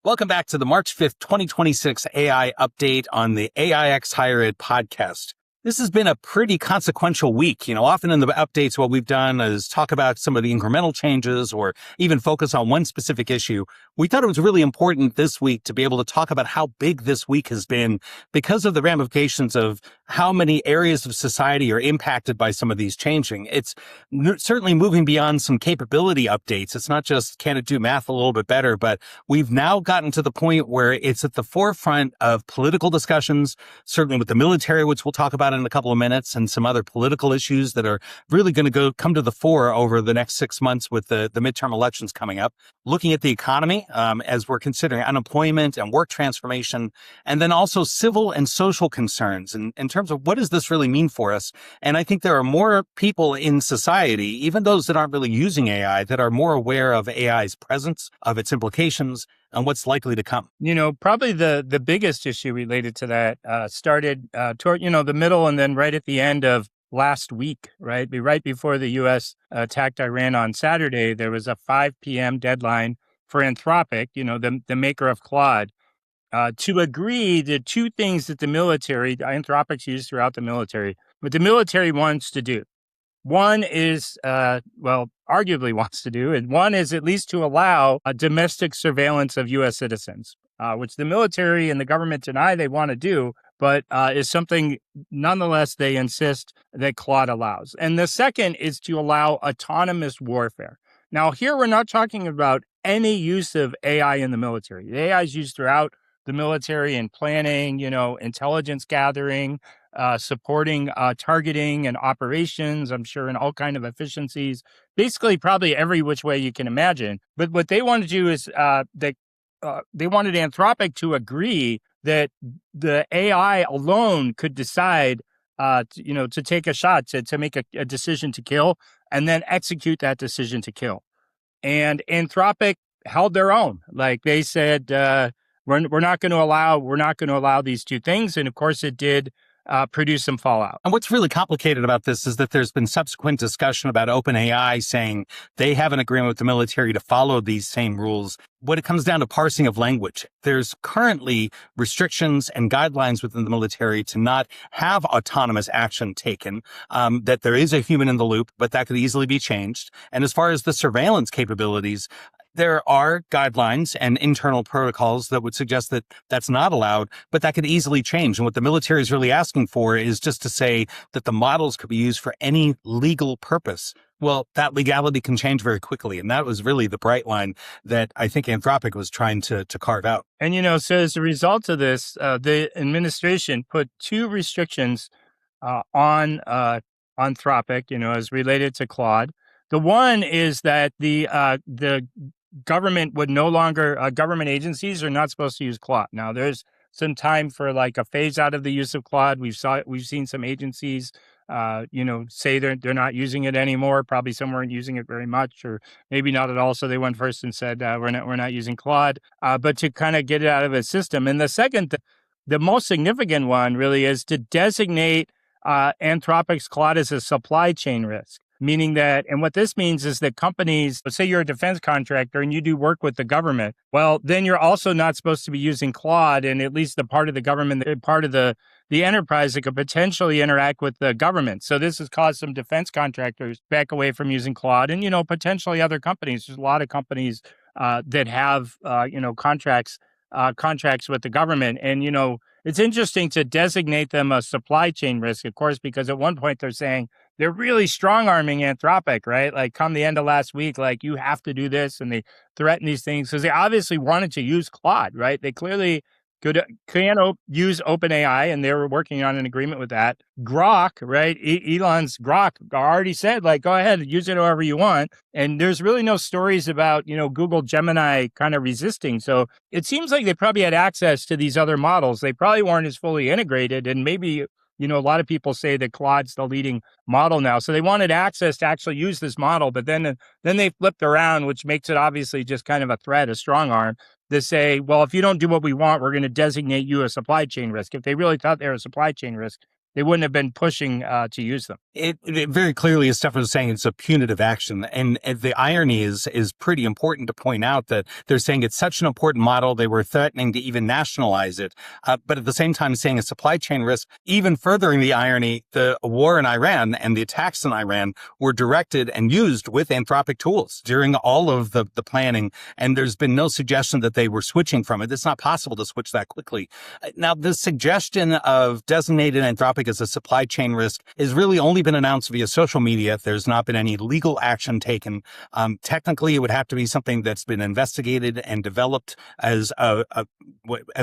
Welcome back to the March 5th, 2026 AI update on the AIX Higher Ed podcast. This has been a pretty consequential week. Often in the updates, what we've done is talk about some of the incremental changes or even focus on one specific issue. We thought it was really important this week to be able to talk about how big this week has been because of the ramifications of how many areas of society are impacted by some of these changing. It's certainly moving beyond some capability updates. It's not just can it do math a little bit better, but we've now gotten to the point where it's at the forefront of political discussions, certainly with the military, which we'll talk about in a couple of minutes, and some other political issues that are really going to come to the fore over the next 6 months with the midterm elections coming up. Looking at the economy as we're considering unemployment and work transformation, and then also civil and social concerns in terms of what does this really mean for us. And I think there are more people in society, even those that aren't really using AI, that are more aware of AI's presence, of its implications, and what's likely to come. Probably the biggest issue related to that started toward, the middle and then right at the end of last week, right? Right before the U.S. attacked Iran on Saturday, there was a 5 p.m. deadline for Anthropic, the maker of Claude, to agree to two things that the military, Anthropic's used throughout the military, what the military wants to do. One is, arguably wants to do, and one is at least to allow a domestic surveillance of U.S. citizens, which the military and the government deny they want to do, but is something, nonetheless, they insist that Claude allows. And the second is to allow autonomous warfare. Now, here we're not talking about any use of AI in the military. The AI is used throughout the military in planning, intelligence gathering, supporting targeting and operations, I'm sure, in all kind of efficiencies, basically probably every which way you can imagine. But what they want to do is they wanted Anthropic to agree that the AI alone could decide, to take a shot, to make a decision to kill, and then execute that decision to kill. And Anthropic held their own. Like they said, we're not going to allow these two things. And of course, it did produce some fallout. And what's really complicated about this is that there's been subsequent discussion about OpenAI saying they have an agreement with the military to follow these same rules. When it comes down to parsing of language, there's currently restrictions and guidelines within the military to not have autonomous action taken, that there is a human in the loop, but that could easily be changed. And as far as the surveillance capabilities, there are guidelines and internal protocols that would suggest that that's not allowed, but that could easily change. And what the military is really asking for is just to say that the models could be used for any legal purpose. Well, that legality can change very quickly. And that was really the bright line that I think Anthropic was trying to carve out. And, so as a result of this, the administration put two restrictions on Anthropic, as related to Claude. The one is that the government would no longer, government agencies are not supposed to use Claude. Now, there's some time for like a phase out of the use of Claude. We've seen some agencies, say they're not using it anymore. Probably some weren't using it very much, or maybe not at all. So they went first and said, we're not using Claude, but to kind of get it out of the system. And the second, the most significant one really is to designate Anthropic's Claude as a supply chain risk. Meaning that, and what this means is that companies, let's say you're a defense contractor and you do work with the government, well, then you're also not supposed to be using Claude, and at least the part of the government, part of the enterprise that could potentially interact with the government. So this has caused some defense contractors back away from using Claude, and, potentially other companies. There's a lot of companies that have, contracts with the government. And, it's interesting to designate them a supply chain risk, of course, because at one point they're saying they're really strong-arming Anthropic, right? Like come the end of last week, like you have to do this, and they threaten these things because they obviously wanted to use Claude, right? They clearly can use OpenAI, and they were working on an agreement with that. Grok, right? Elon's Grok already said, like, go ahead, use it however you want. And there's really no stories about, Google Gemini kind of resisting. So it seems like they probably had access to these other models. They probably weren't as fully integrated, and maybe a lot of people say that Claude's the leading model now. So they wanted access to actually use this model, but then they flipped around, which makes it obviously just kind of a threat, a strong arm, to say, well, if you don't do what we want, we're going to designate you a supply chain risk. If they really thought they were a supply chain risk, they wouldn't have been pushing to use them. It very clearly, as Stefan was saying, it's a punitive action. And the irony is pretty important to point out that they're saying it's such an important model, they were threatening to even nationalize it. But at the same time saying a supply chain risk, even furthering the irony, the war in Iran and the attacks in Iran were directed and used with Anthropic tools during all of the planning. And there's been no suggestion that they were switching from it. It's not possible to switch that quickly. Now, the suggestion of designated Anthropic as a supply chain risk is really only been announced via social media. There's not been any legal action taken. Technically, it would have to be something that's been investigated and developed as a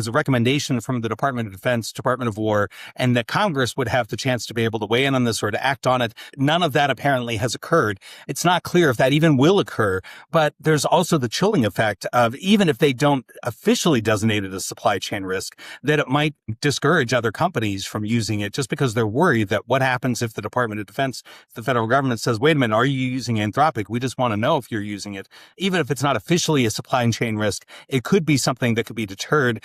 recommendation from the Department of Defense, Department of War, and that Congress would have the chance to be able to weigh in on this or to act on it. None of that apparently has occurred. It's not clear if that even will occur, but there's also the chilling effect of even if they don't officially designate it as supply chain risk, that it might discourage other companies from using it just because they're worried that what happens if the Department of Defense, the federal government says, wait a minute, are you using Anthropic? We just want to know if you're using it. Even if it's not officially a supply chain risk, it could be something that could be deterred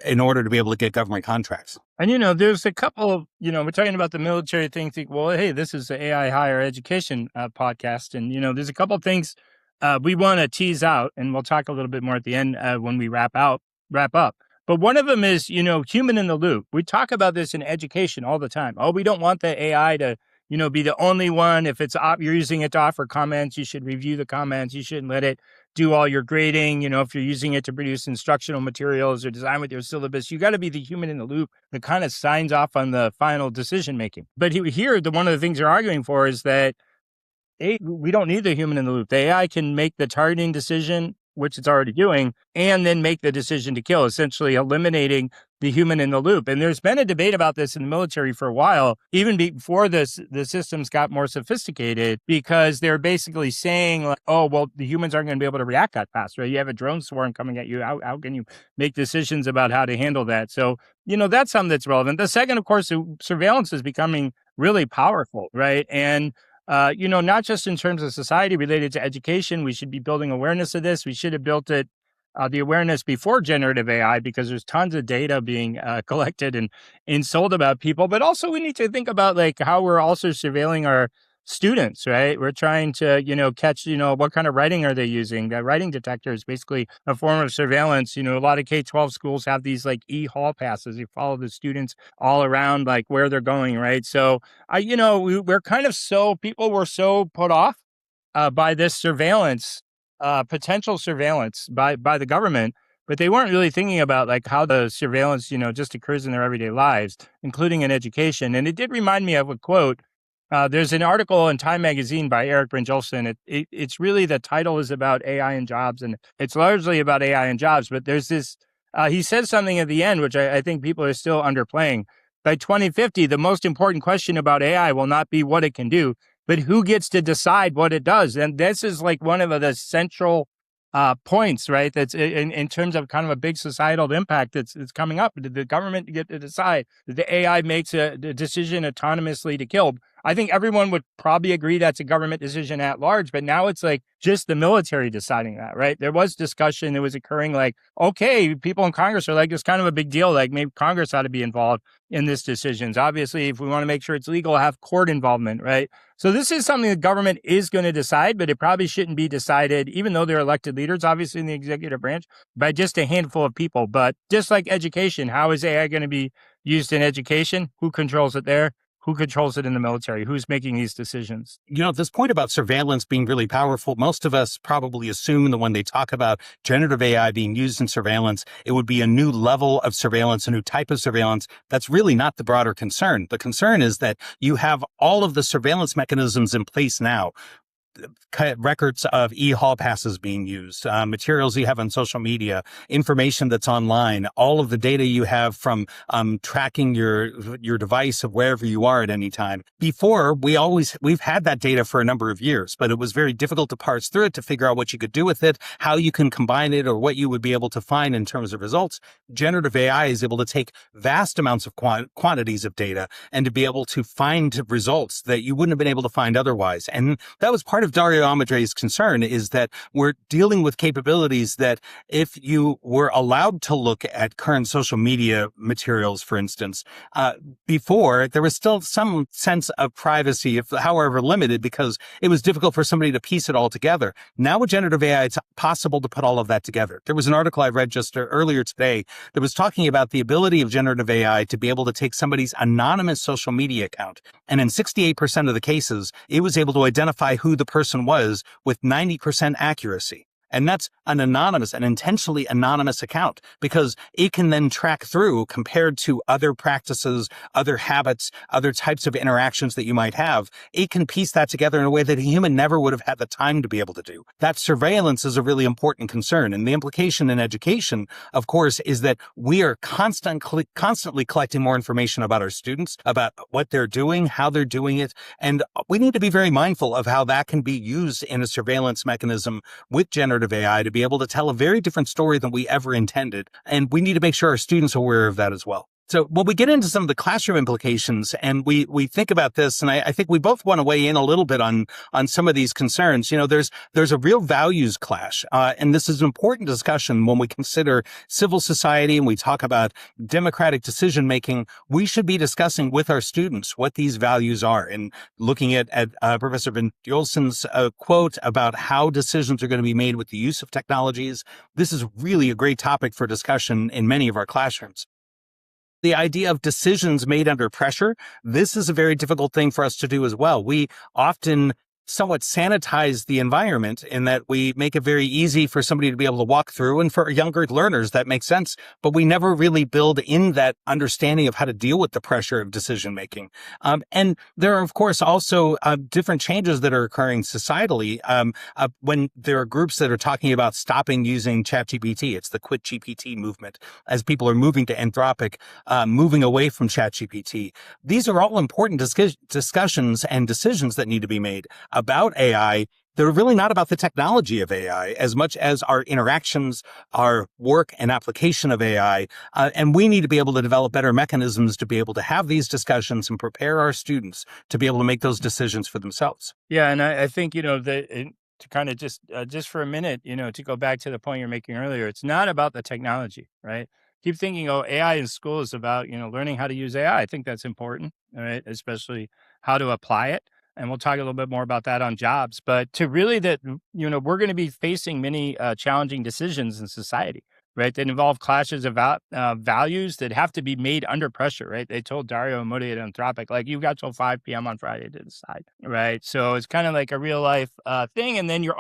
in order to be able to get government contracts. And, there's a couple of, we're talking about the military thing. Think, well, hey, this is the AI higher education podcast. And, there's a couple of things we want to tease out, and we'll talk a little bit more at the end when we wrap up. But one of them is, human in the loop. We talk about this in education all the time. Oh, we don't want the AI to, be the only one. If you're using it to offer comments, you should review the comments. You shouldn't let it do all your grading. If you're using it to produce instructional materials or design with your syllabus, you got to be the human in the loop that kind of signs off on the final decision making. But here, one of the things they're arguing for is that we don't need the human in the loop. The AI can make the targeting decision, which it's already doing, and then make the decision to kill, essentially eliminating the human in the loop. And there's been a debate about this in the military for a while, even before the systems got more sophisticated, because they're basically saying, like, oh, well, the humans aren't going to be able to react that fast, right? You have a drone swarm coming at you. How can you make decisions about how to handle that? So, that's something that's relevant. The second, of course, surveillance is becoming really powerful, right? And not just in terms of society related to education, we should be building awareness of this. We should have built it, the awareness before generative AI, because there's tons of data being collected and sold about people. But also we need to think about like how we're also surveilling our students, right? We're trying to, catch, what kind of writing are they using? That writing detector is basically a form of surveillance. A lot of K-12 schools have these like e-hall passes. You follow the students all around, like where they're going, right? So, we're kind of people were so put off by this surveillance, potential surveillance by the government, but they weren't really thinking about like how the surveillance, just occurs in their everyday lives, including in education. And it did remind me of a quote. There's an article in Time magazine by Eric Brynjolfsson. It's really, the title is about AI and jobs, and it's largely about AI and jobs. But there's this, he says something at the end, which I think people are still underplaying. By 2050, the most important question about AI will not be what it can do, but who gets to decide what it does. And this is like one of the central points, right? That's in terms of kind of a big societal impact that's coming up. Did the government get to decide that the AI makes a decision autonomously to kill? I think everyone would probably agree that's a government decision at large, but now it's like just the military deciding that, right? There was discussion that was occurring like, okay, people in Congress are like, it's kind of a big deal. Like maybe Congress ought to be involved in this decisions. Obviously, if we want to make sure it's legal, have court involvement, right? So this is something the government is going to decide, but it probably shouldn't be decided, even though they're elected leaders, obviously in the executive branch, by just a handful of people. But just like education, how is AI going to be used in education? Who controls it there? Who controls it in the military? Who's making these decisions? This point about surveillance being really powerful, most of us probably assume that when they talk about generative AI being used in surveillance, it would be a new level of surveillance, a new type of surveillance. That's really not the broader concern. The concern is that you have all of the surveillance mechanisms in place now. Records of e-hall passes being used, materials you have on social media, information that's online, all of the data you have from tracking your device of wherever you are at any time. Before, we've had that data for a number of years, but it was very difficult to parse through it, to figure out what you could do with it, how you can combine it, or what you would be able to find in terms of results. Generative AI is able to take vast amounts of quantities of data and to be able to find results that you wouldn't have been able to find otherwise. And that was part of of Dario Amadre's concern is that we're dealing with capabilities that if you were allowed to look at current social media materials, for instance, before there was still some sense of privacy, if however limited, because it was difficult for somebody to piece it all together. Now with generative AI, it's possible to put all of that together. There was an article I read just earlier today that was talking about the ability of generative AI to be able to take somebody's anonymous social media account. And in 68% of the cases, it was able to identify who the person was with 90% accuracy. And that's an intentionally anonymous account, because it can then track through compared to other practices, other habits, other types of interactions that you might have. It can piece that together in a way that a human never would have had the time to be able to do. That surveillance is a really important concern. And the implication in education, of course, is that we are constantly collecting more information about our students, about what they're doing, how they're doing it. And we need to be very mindful of how that can be used in a surveillance mechanism with generative AI to be able to tell a very different story than we ever intended. And we need to make sure our students are aware of that as well. So when we get into some of the classroom implications and we think about this, and I think we both want to weigh in a little bit on some of these concerns. There's a real values clash. And this is an important discussion when we consider civil society and we talk about democratic decision making. We should be discussing with our students what these values are, and looking at Professor Van Jolsen's quote about how decisions are going to be made with the use of technologies. This is really a great topic for discussion in many of our classrooms. The idea of decisions made under pressure, this is a very difficult thing for us to do as well. We often somewhat sanitize the environment in that we make it very easy for somebody to be able to walk through, and for younger learners that makes sense, but we never really build in that understanding of how to deal with the pressure of decision making. And there are, of course, also different changes that are occurring societally when there are groups that are talking about stopping using ChatGPT. It's the Quit GPT movement, as people are moving to Anthropic, moving away from ChatGPT. These are all important discussions and decisions that need to be made about AI. They're really not about the technology of AI as much as our interactions, our work and application of AI. And we need to be able to develop better mechanisms to be able to have these discussions and prepare our students to be able to make those decisions for themselves. Yeah. And I think, to kind of just for a minute, to go back to the point you're making earlier, it's not about the technology, right? Keep thinking, AI in school is about, learning how to use AI. I think that's important, all right? Especially how to apply it. And we'll talk a little bit more about that on jobs, but to really we're going to be facing many challenging decisions in society, right? That involve clashes of values that have to be made under pressure, right? They told Dario Amodei at Anthropic, like, you've got till 5 p.m. on Friday to decide, right? So it's kind of like a real life thing. And then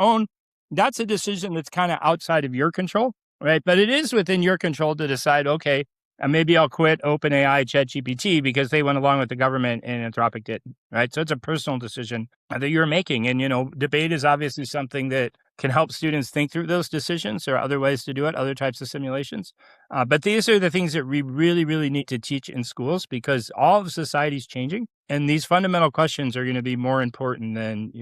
that's a decision that's kind of outside of your control, right? But it is within your control to decide, okay, and maybe I'll quit OpenAI, ChatGPT because they went along with the government and Anthropic didn't, right? So it's a personal decision that you're making. And, debate is obviously something that can help students think through those decisions. There are other ways to do it, other types of simulations. But these are the things that we really, really need to teach in schools, because all of society is changing. And these fundamental questions are going to be more important than,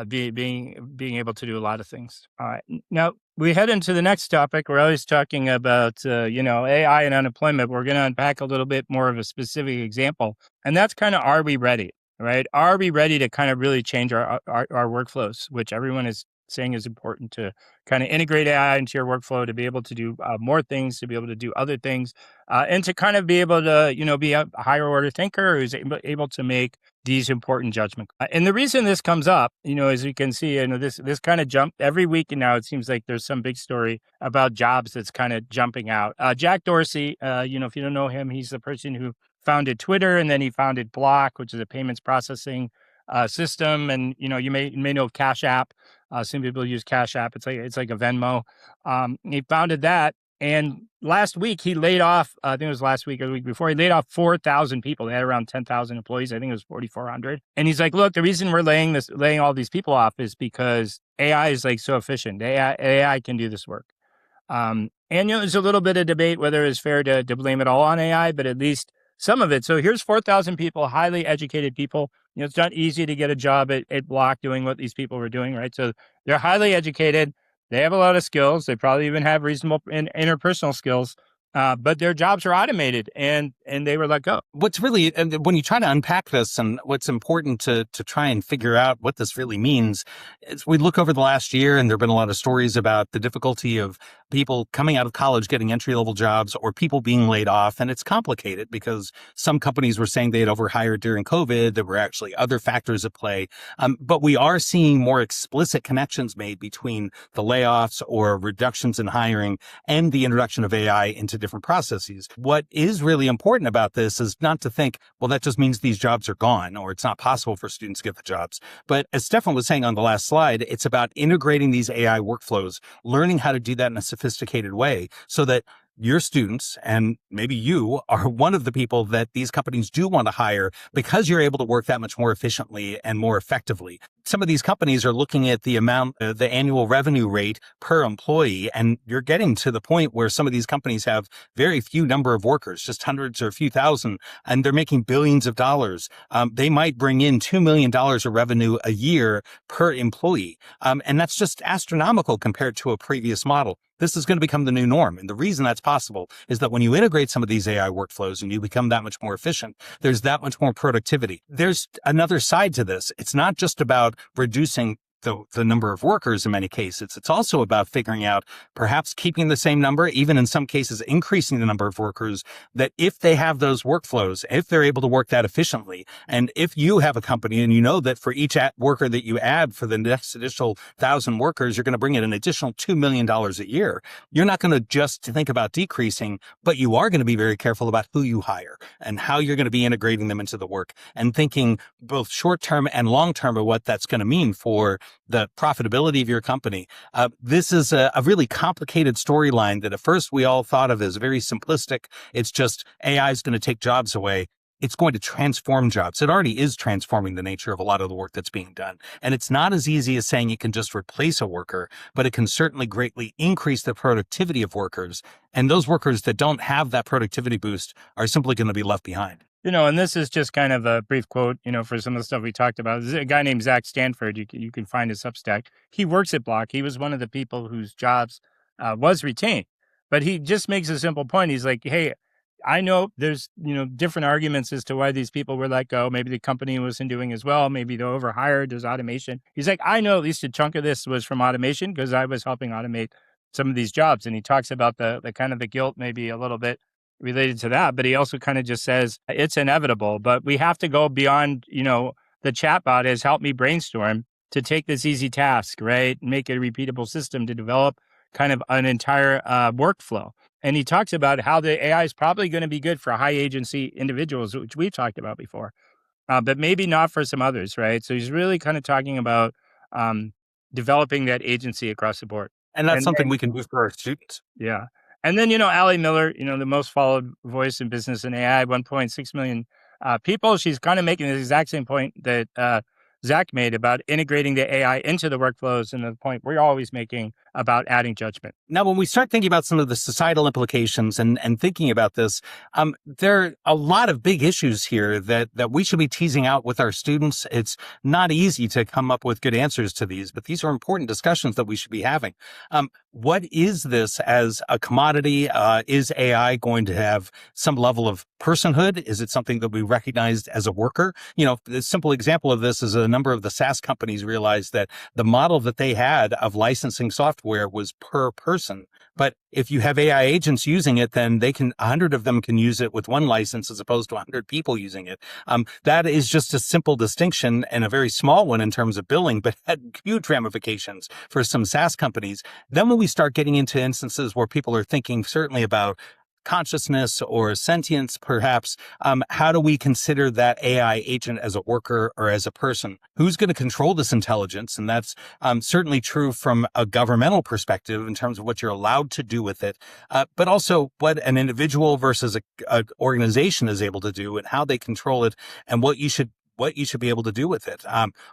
being able to do a lot of things. All right. Now we head into the next topic. We're always talking about, AI and unemployment. We're going to unpack a little bit more of a specific example. And that's kind of, are we ready? Right? Are we ready to kind of really change our workflows, which everyone is saying is important, to kind of integrate AI into your workflow, to be able to do more things, to be able to do other things, and to kind of be able to, be a higher order thinker who's able to make these important judgments. And the reason this comes up, as you can see, this kind of jumped every week. And now it seems like there's some big story about jobs that's kind of jumping out. Jack Dorsey, if you don't know him, he's the person who founded Twitter, and then he founded Block, which is a payments processing system. And, you may know of Cash App. Some people use Cash App. It's like a Venmo. He founded that. And last week he laid off, I think it was last week or the week before, he laid off 4,000 people. They had around 10,000 employees. I think it was 4,400. And he's like, look, the reason we're laying all these people off is because AI is like so efficient. AI can do this work. And there's a little bit of debate whether it's fair to blame it all on AI, but at least some of it. So here's 4,000 people, highly educated people. It's not easy to get a job at Block doing what these people were doing, right? So they're highly educated. They have a lot of skills. They probably even have reasonable interpersonal skills. but their jobs are automated and they were let go. What's really, and when you try to unpack this, and what's important to try and figure out what this really means, is we look over the last year, and there have been a lot of stories about the difficulty of people coming out of college getting entry-level jobs, or people being laid off. And it's complicated because some companies were saying they had overhired during COVID. There were actually other factors at play. But we are seeing more explicit connections made between the layoffs or reductions in hiring and the introduction of AI into different processes. What is really important about this is not to think, well, that just means these jobs are gone, or it's not possible for students to get the jobs. But as Stefan was saying on the last slide, it's about integrating these AI workflows, learning how to do that in a sophisticated way so that your students, and maybe you, are one of the people that these companies do want to hire because you're able to work that much more efficiently and more effectively. Some of these companies are looking at the amount, the annual revenue rate per employee, and you're getting to the point where some of these companies have very few number of workers, just hundreds or a few thousand, and they're making billions of dollars. They might bring in $2 million of revenue a year per employee. And that's just astronomical compared to a previous model. This is going to become the new norm. And the reason that's possible is that when you integrate some of these AI workflows and you become that much more efficient, there's that much more productivity. There's another side to this. It's not just about reducing the number of workers in many cases. It's also about figuring out perhaps keeping the same number, even in some cases increasing the number of workers, that if they have those workflows, if they're able to work that efficiently, and if you have a company and you know that for each worker that you add for the next additional 1,000 workers, you're going to bring in an additional $2 million a year, you're not going to just think about decreasing, but you are going to be very careful about who you hire and how you're going to be integrating them into the work and thinking both short-term and long-term of what that's going to mean for the profitability of your company. This is a really complicated storyline that at first we all thought of as very simplistic. It's just AI is going to take jobs away. It's going to transform jobs. It already is transforming the nature of a lot of the work that's being done. And it's not as easy as saying it can just replace a worker, but it can certainly greatly increase the productivity of workers. And those workers that don't have that productivity boost are simply going to be left behind. And this is just kind of a brief quote, for some of the stuff we talked about. There's a guy named Zach Stanford. You can find his Substack. He works at Block. He was one of the people whose jobs was retained. But he just makes a simple point. He's like, hey, I know there's, different arguments as to why these people were let go. Maybe the company wasn't doing as well. Maybe they're overhired. There's automation. He's like, I know at least a chunk of this was from automation because I was helping automate some of these jobs. And he talks about the kind of the guilt, maybe a little bit related to that, but he also kind of just says it's inevitable, but we have to go beyond, the chatbot has helped me brainstorm to take this easy task, right? Make a repeatable system to develop kind of an entire workflow. And he talks about how the AI is probably going to be good for high agency individuals, which we've talked about before, but maybe not for some others, right? So he's really kind of talking about developing that agency across the board. And that's something we can do for our students. Yeah. And then, Ali Miller, the most followed voice in business and AI, 1.6 million people. She's kind of making the exact same point that Zach made about integrating the AI into the workflows, and the point we're always making about adding judgment. Now, when we start thinking about some of the societal implications and thinking about this, there are a lot of big issues here that we should be teasing out with our students. It's not easy to come up with good answers to these, but these are important discussions that we should be having. What is this as a commodity? Is AI going to have some level of personhood? Is it something that we recognized as a worker? The simple example of this is a number of the SaaS companies realized that the model that they had of licensing software was per person. But if you have AI agents using it, then 100 of them can use it with one license as opposed to 100 people using it. That is just a simple distinction and a very small one in terms of billing, but had huge ramifications for some SaaS companies. Then when we start getting into instances where people are thinking certainly about consciousness or sentience, perhaps, how do we consider that AI agent as a worker or as a person? Who's going to control this intelligence? And that's certainly true from a governmental perspective in terms of what you're allowed to do with it, but also what an individual versus an organization is able to do and how they control it and what you should be able to do with it.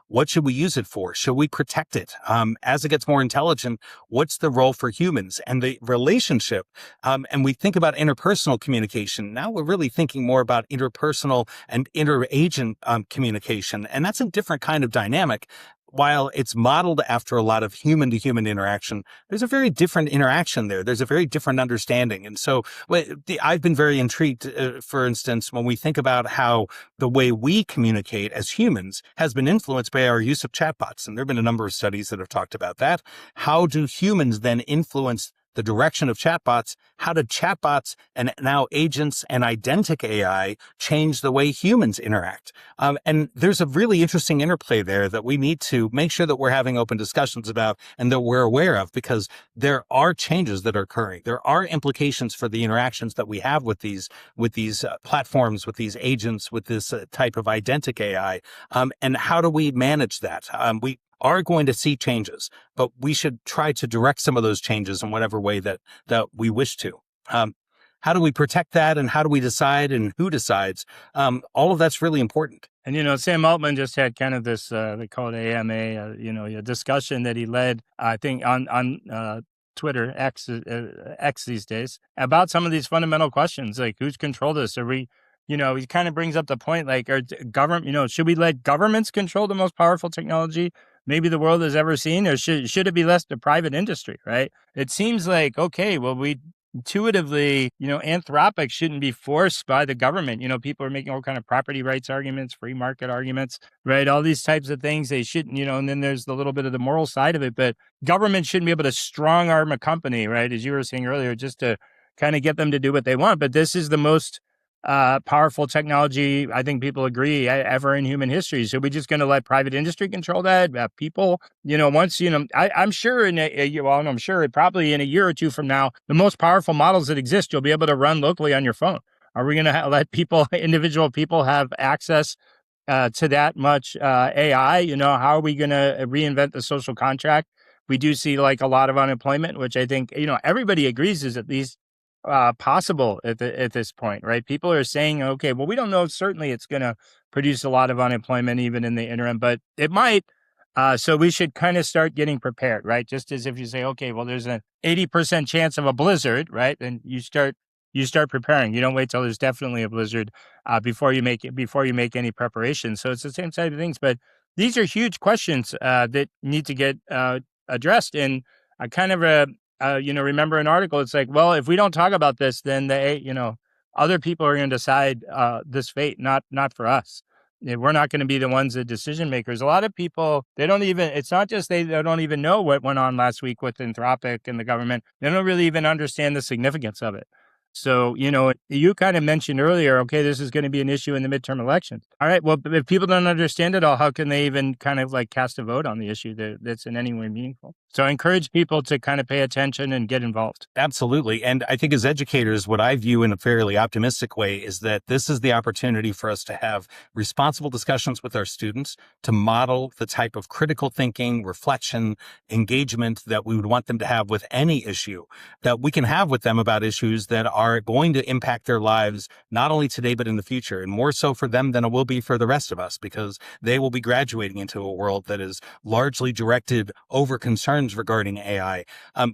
What should we use it for? Should we protect it? As it gets more intelligent, what's the role for humans and the relationship? And we think about interpersonal communication. Now we're really thinking more about interpersonal and interagent communication. And that's a different kind of dynamic. while it's modeled after a lot of human to human interaction, there's a very different interaction there. There's a very different understanding. And so I've been very intrigued, for instance, when we think about how the way we communicate as humans has been influenced by our use of chatbots. And there have been a number of studies that have talked about that. How do humans then influence the direction of chatbots? How did chatbots and now agents and agentic AI change the way humans interact? And there's a really interesting interplay there that we need to make sure that we're having open discussions about and that we're aware of, because there are changes that are occurring. There are implications for the interactions that we have with these platforms, with these agents, with this type of agentic AI. And how do we manage that? We are going to see changes, but we should try to direct some of those changes in whatever way that we wish to. How do we protect that, and how do we decide, and who decides? All of that's really important. And, Sam Altman just had kind of this, they call it AMA, a discussion that he led, I think, on Twitter, X these days, about some of these fundamental questions, like who's control this? Are we, he kind of brings up the point, like, should we let governments control the most powerful technology maybe the world has ever seen, or should it be left to private industry, right? It seems like, okay, well, we intuitively, Anthropic shouldn't be forced by the government. People are making all kind of property rights arguments, free market arguments, right? All these types of things. They shouldn't, and then there's the little bit of the moral side of it, but government shouldn't be able to strong arm a company, right? As you were saying earlier, just to kind of get them to do what they want. But this is the most powerful technology, I think people agree, ever in human history. So we're just going to let private industry control that? People, once, I'm sure I'm sure probably in a year or two from now, the most powerful models that exist, you'll be able to run locally on your phone. Are we going to let individual people have access to that much AI? How are we going to reinvent the social contract? We do see like a lot of unemployment, which I think, everybody agrees is at least possible at this point, right? People are saying, okay, well, we don't know. Certainly it's going to produce a lot of unemployment even in the interim, but it might. So we should kind of start getting prepared, right? Just as if you say, okay, well, there's an 80% chance of a blizzard, right? Then you start preparing. You don't wait till there's definitely a blizzard before you make any preparation. So it's the same side of things, but these are huge questions that need to get addressed. And I kind of remember an article. It's like, well, if we don't talk about this, then other people are going to decide this fate, not for us. We're not going to be the ones, the decision makers. A lot of people, it's not just they don't even know what went on last week with Anthropic and the government. They don't really even understand the significance of it. So, you kind of mentioned earlier, okay, this is going to be an issue in the midterm elections. All right, well, if people don't understand it all, how can they even kind of like cast a vote on the issue that's in any way meaningful? So I encourage people to kind of pay attention and get involved. Absolutely. And I think as educators, what I view in a fairly optimistic way is that this is the opportunity for us to have responsible discussions with our students, to model the type of critical thinking, reflection, engagement that we would want them to have with any issue, that we can have with them about issues that are going to impact their lives, not only today, but in the future, and more so for them than it will be for the rest of us, because they will be graduating into a world that is largely directed over concerns regarding AI.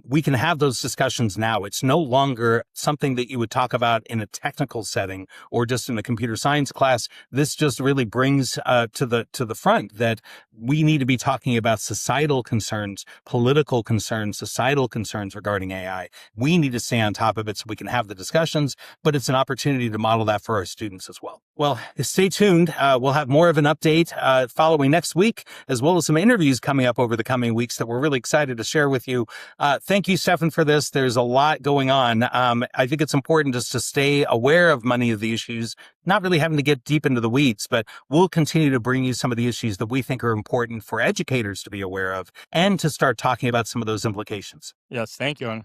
We can have those discussions now. It's no longer something that you would talk about in a technical setting or just in a computer science class. This just really brings to the front that we need to be talking about societal concerns, political concerns, societal concerns regarding AI. We need to stay on top of it so we can have the discussions, but it's an opportunity to model that for our students as well. Well, stay tuned. We'll have more of an update following next week, as well as some interviews coming up over the coming weeks that we're really excited to share with you. Thank you, Stefan, for this. There's a lot going on. I think it's important just to stay aware of many of the issues, not really having to get deep into the weeds, but we'll continue to bring you some of the issues that we think are important for educators to be aware of and to start talking about some of those implications. Yes, thank you.